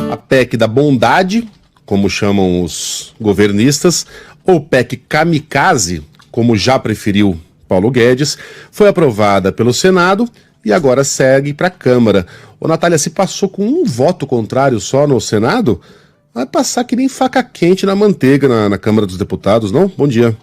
A PEC da bondade, como chamam os governistas, ou PEC kamikaze, como já preferiu Paulo Guedes, foi aprovada pelo Senado e agora segue para a Câmara. Ô, Natália, se passou com um voto contrário só no Senado, vai passar que nem faca quente na manteiga na Câmara dos Deputados, não? Bom dia.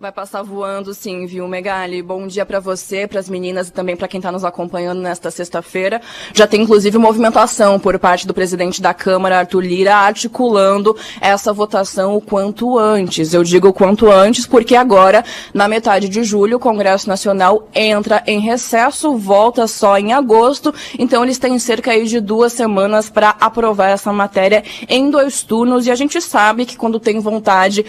Vai passar voando sim, viu, Megali? Bom dia para você, para as meninas e também para quem está nos acompanhando nesta sexta-feira. Já tem, inclusive, movimentação por parte do presidente da Câmara, Arthur Lira, articulando essa votação o quanto antes. Eu digo o quanto antes porque agora, na metade de julho, o Congresso Nacional entra em recesso, volta só em agosto. Então, eles têm cerca aí de 2 semanas para aprovar essa matéria em 2 turnos. E a gente sabe que quando tem vontade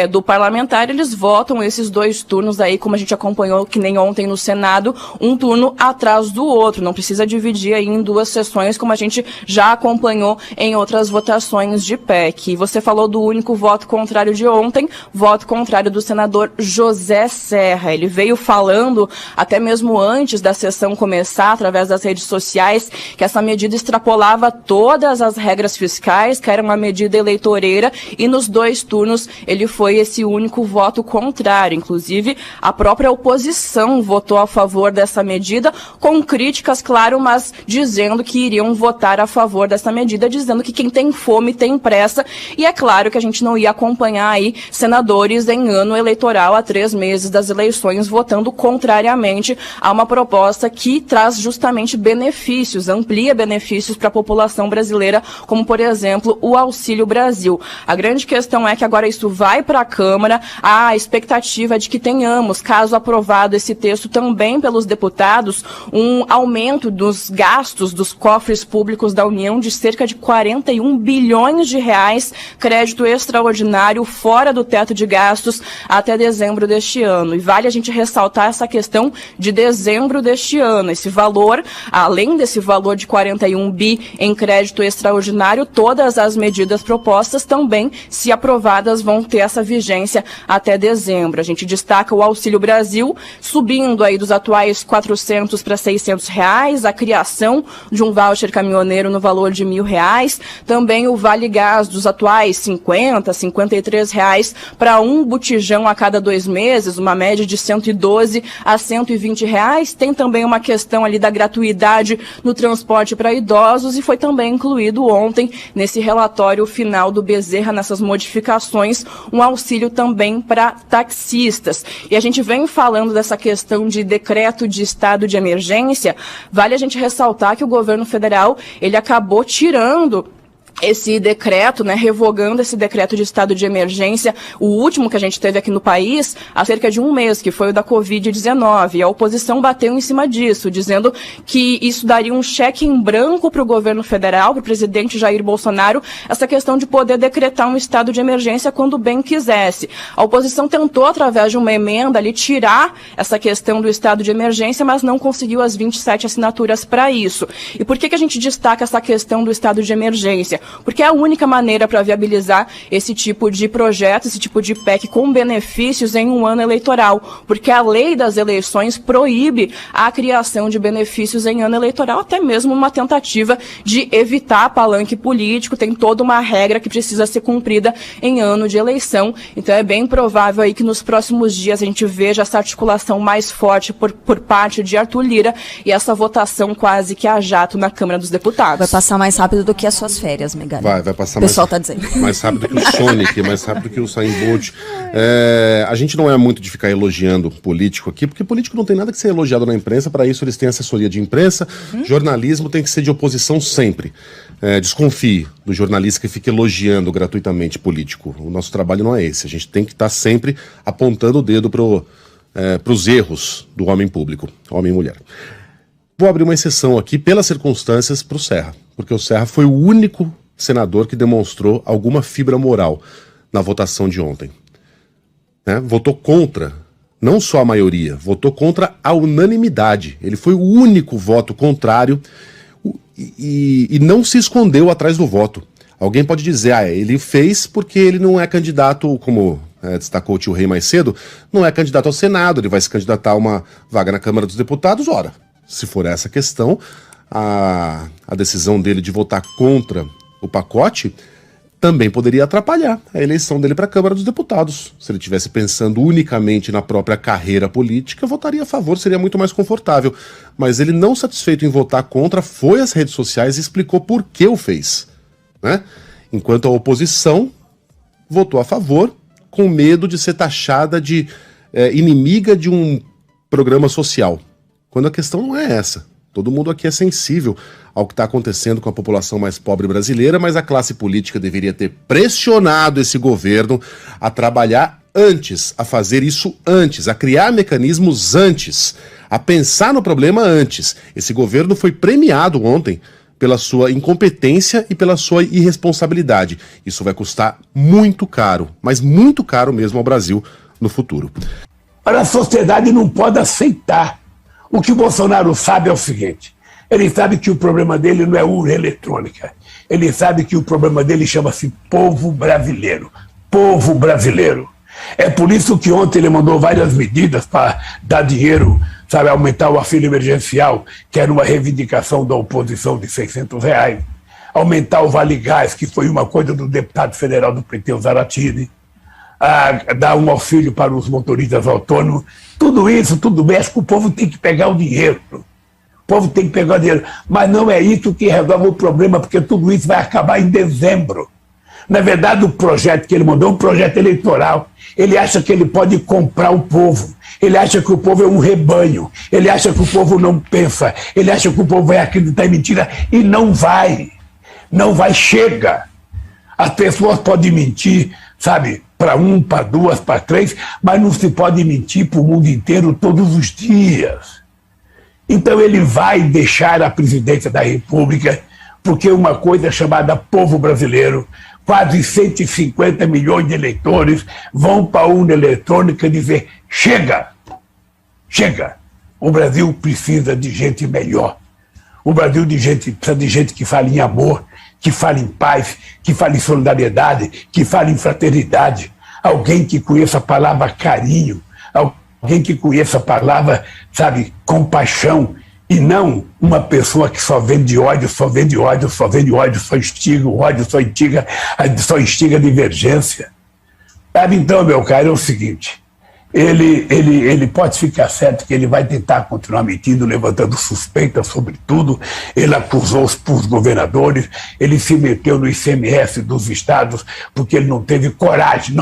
do parlamentar, eles votam esses 2 turnos aí, como a gente acompanhou, que nem ontem no Senado, um turno atrás do outro. Não precisa dividir aí em 2 sessões, como a gente já acompanhou em outras votações de PEC. Você falou do único voto contrário de ontem, voto contrário do senador José Serra. Ele veio falando, até mesmo antes da sessão começar, através das redes sociais, que essa medida extrapolava todas as regras fiscais, que era uma medida eleitoreira, e nos 2 turnos ele foi esse único voto contrário. Inclusive, a própria oposição votou a favor dessa medida, com críticas, claro, mas dizendo que iriam votar a favor dessa medida, dizendo que quem tem fome tem pressa. E é claro que a gente não ia acompanhar aí senadores em ano eleitoral, há 3 meses das eleições, votando contrariamente a uma proposta que traz justamente benefícios, amplia benefícios para a população brasileira, como, por exemplo, o Auxílio Brasil. A grande questão é que agora isso vai para a Câmara, a expectativa de que tenhamos, caso aprovado esse texto também pelos deputados, um aumento dos gastos dos cofres públicos da União de cerca de 41 bilhões de reais, crédito extraordinário fora do teto de gastos até dezembro deste ano. E vale a gente ressaltar essa questão de dezembro deste ano. Esse valor, além desse valor de 41 bi em crédito extraordinário, todas as medidas propostas também, se aprovadas, vão ter essa vigência até dezembro. A gente destaca o Auxílio Brasil, subindo aí dos atuais 400 para 600 reais, a criação de um voucher caminhoneiro no valor de R$1.000, também o Vale Gás dos atuais 50, 53 reais para um botijão a cada 2 meses, uma média de 112 a 120 reais. Tem também uma questão ali da gratuidade no transporte para idosos e foi também incluído ontem nesse relatório final do Bezerra, nessas modificações, um auxílio também para taxistas. E a gente vem falando dessa questão de decreto de estado de emergência. Vale a gente ressaltar que o governo federal, ele acabou tirando esse decreto, revogando esse decreto de estado de emergência, o último que a gente teve aqui no país, há cerca de 1 mês, que foi o da Covid-19. A oposição bateu em cima disso, dizendo que isso daria um cheque em branco para o governo federal, para o presidente Jair Bolsonaro, essa questão de poder decretar um estado de emergência quando bem quisesse. A oposição tentou, através de uma emenda, ali, tirar essa questão do estado de emergência, mas não conseguiu as 27 assinaturas para isso. E por que a gente destaca essa questão do estado de emergência? Porque é a única maneira para viabilizar esse tipo de projeto, esse tipo de PEC com benefícios em um ano eleitoral. Porque a lei das eleições proíbe a criação de benefícios em ano eleitoral, até mesmo uma tentativa de evitar palanque político. Tem toda uma regra que precisa ser cumprida em ano de eleição. Então é bem provável aí que nos próximos dias a gente veja essa articulação mais forte por parte de Arthur Lira e essa votação quase que a jato na Câmara dos Deputados. Vai passar mais rápido do que as suas férias, Megali. Vai passar o pessoal tá dizendo. Mais rápido que o Sonic, mais rápido que o Usain Bolt. A gente não é muito de ficar elogiando político aqui, porque político não tem nada que ser elogiado na imprensa, para isso eles têm assessoria de imprensa, jornalismo tem que ser de oposição sempre. Desconfie do jornalista que fica elogiando gratuitamente político. O nosso trabalho não é esse, a gente tem que estar sempre apontando o dedo para os erros do homem público, homem e mulher. Vou abrir uma exceção aqui, pelas circunstâncias, para o Serra, porque o Serra foi o único senador que demonstrou alguma fibra moral na votação de ontem. Votou contra, não só a maioria, votou contra a unanimidade. Ele foi o único voto contrário e não se escondeu atrás do voto. Alguém pode dizer, ele fez porque ele não é candidato, como destacou o tio Rei mais cedo, não é candidato ao Senado, ele vai se candidatar a uma vaga na Câmara dos Deputados, ora. se for essa questão, a decisão dele de votar contra o pacote também poderia atrapalhar a eleição dele para a Câmara dos Deputados. Se ele estivesse pensando unicamente na própria carreira política, votaria a favor, seria muito mais confortável. Mas ele, não satisfeito em votar contra, foi às redes sociais e explicou por que o fez, né? Enquanto a oposição votou a favor, com medo de ser taxada de inimiga de um programa social. Quando a questão não é essa. Todo mundo aqui é sensível ao que está acontecendo com a população mais pobre brasileira, mas a classe política deveria ter pressionado esse governo a trabalhar antes, a fazer isso antes, a criar mecanismos antes, a pensar no problema antes. Esse governo foi premiado ontem pela sua incompetência e pela sua irresponsabilidade. Isso vai custar muito caro, mas muito caro mesmo ao Brasil no futuro. A sociedade não pode aceitar. O que o Bolsonaro sabe é o seguinte: ele sabe que o problema dele não é urna eletrônica. Ele sabe que o problema dele chama-se povo brasileiro. Povo brasileiro. É por isso que ontem ele mandou várias medidas para dar dinheiro, sabe, aumentar o auxílio emergencial, que era uma reivindicação da oposição de R$600, aumentar o Vale Gás, que foi uma coisa do deputado federal do PT, o Zaratini, dar um auxílio para os motoristas autônomos. Tudo isso, tudo bem, acho que o povo tem que pegar o dinheiro. O povo tem que pegar o dinheiro. Mas não é isso que resolve o problema, porque tudo isso vai acabar em dezembro. Na verdade, o projeto que ele mandou é um projeto eleitoral. Ele acha que ele pode comprar o povo. Ele acha que o povo é um rebanho. Ele acha que o povo não pensa. Ele acha que o povo vai acreditar em mentira. E não vai. Não vai, chega. As pessoas podem mentir, sabe, para um, para duas, para três, mas não se pode mentir para o mundo inteiro todos os dias. Então ele vai deixar a presidência da República, porque uma coisa chamada povo brasileiro, quase 150 milhões de eleitores, vão para a urna eletrônica dizer: chega, chega. O Brasil precisa de gente melhor. O Brasil precisa de gente que fale em amor, que fale em paz, que fale em solidariedade, que fale em fraternidade. Alguém que conheça a palavra carinho, alguém que conheça a palavra, sabe, compaixão, e não uma pessoa que só vende ódio, só vende ódio, só vende ódio, só instiga o ódio, só instiga a divergência. Sabe, então, meu caro, é o seguinte: ele pode ficar certo que ele vai tentar continuar mentindo, levantando suspeitas sobre tudo. Ele acusou os governadores, ele se meteu no ICMS dos estados porque ele não teve coragem,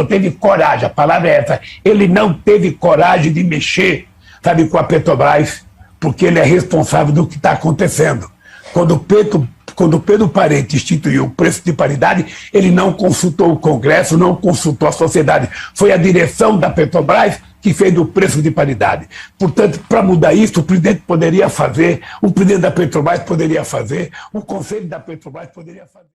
a palavra é essa, ele não teve coragem de mexer, sabe, com a Petrobras, porque ele é responsável do que está acontecendo. Quando o Pedro Parente instituiu o preço de paridade, ele não consultou o Congresso, não consultou a sociedade. Foi a direção da Petrobras que fez o preço de paridade. Portanto, para mudar isso, o presidente poderia fazer, o presidente da Petrobras poderia fazer, o conselho da Petrobras poderia fazer.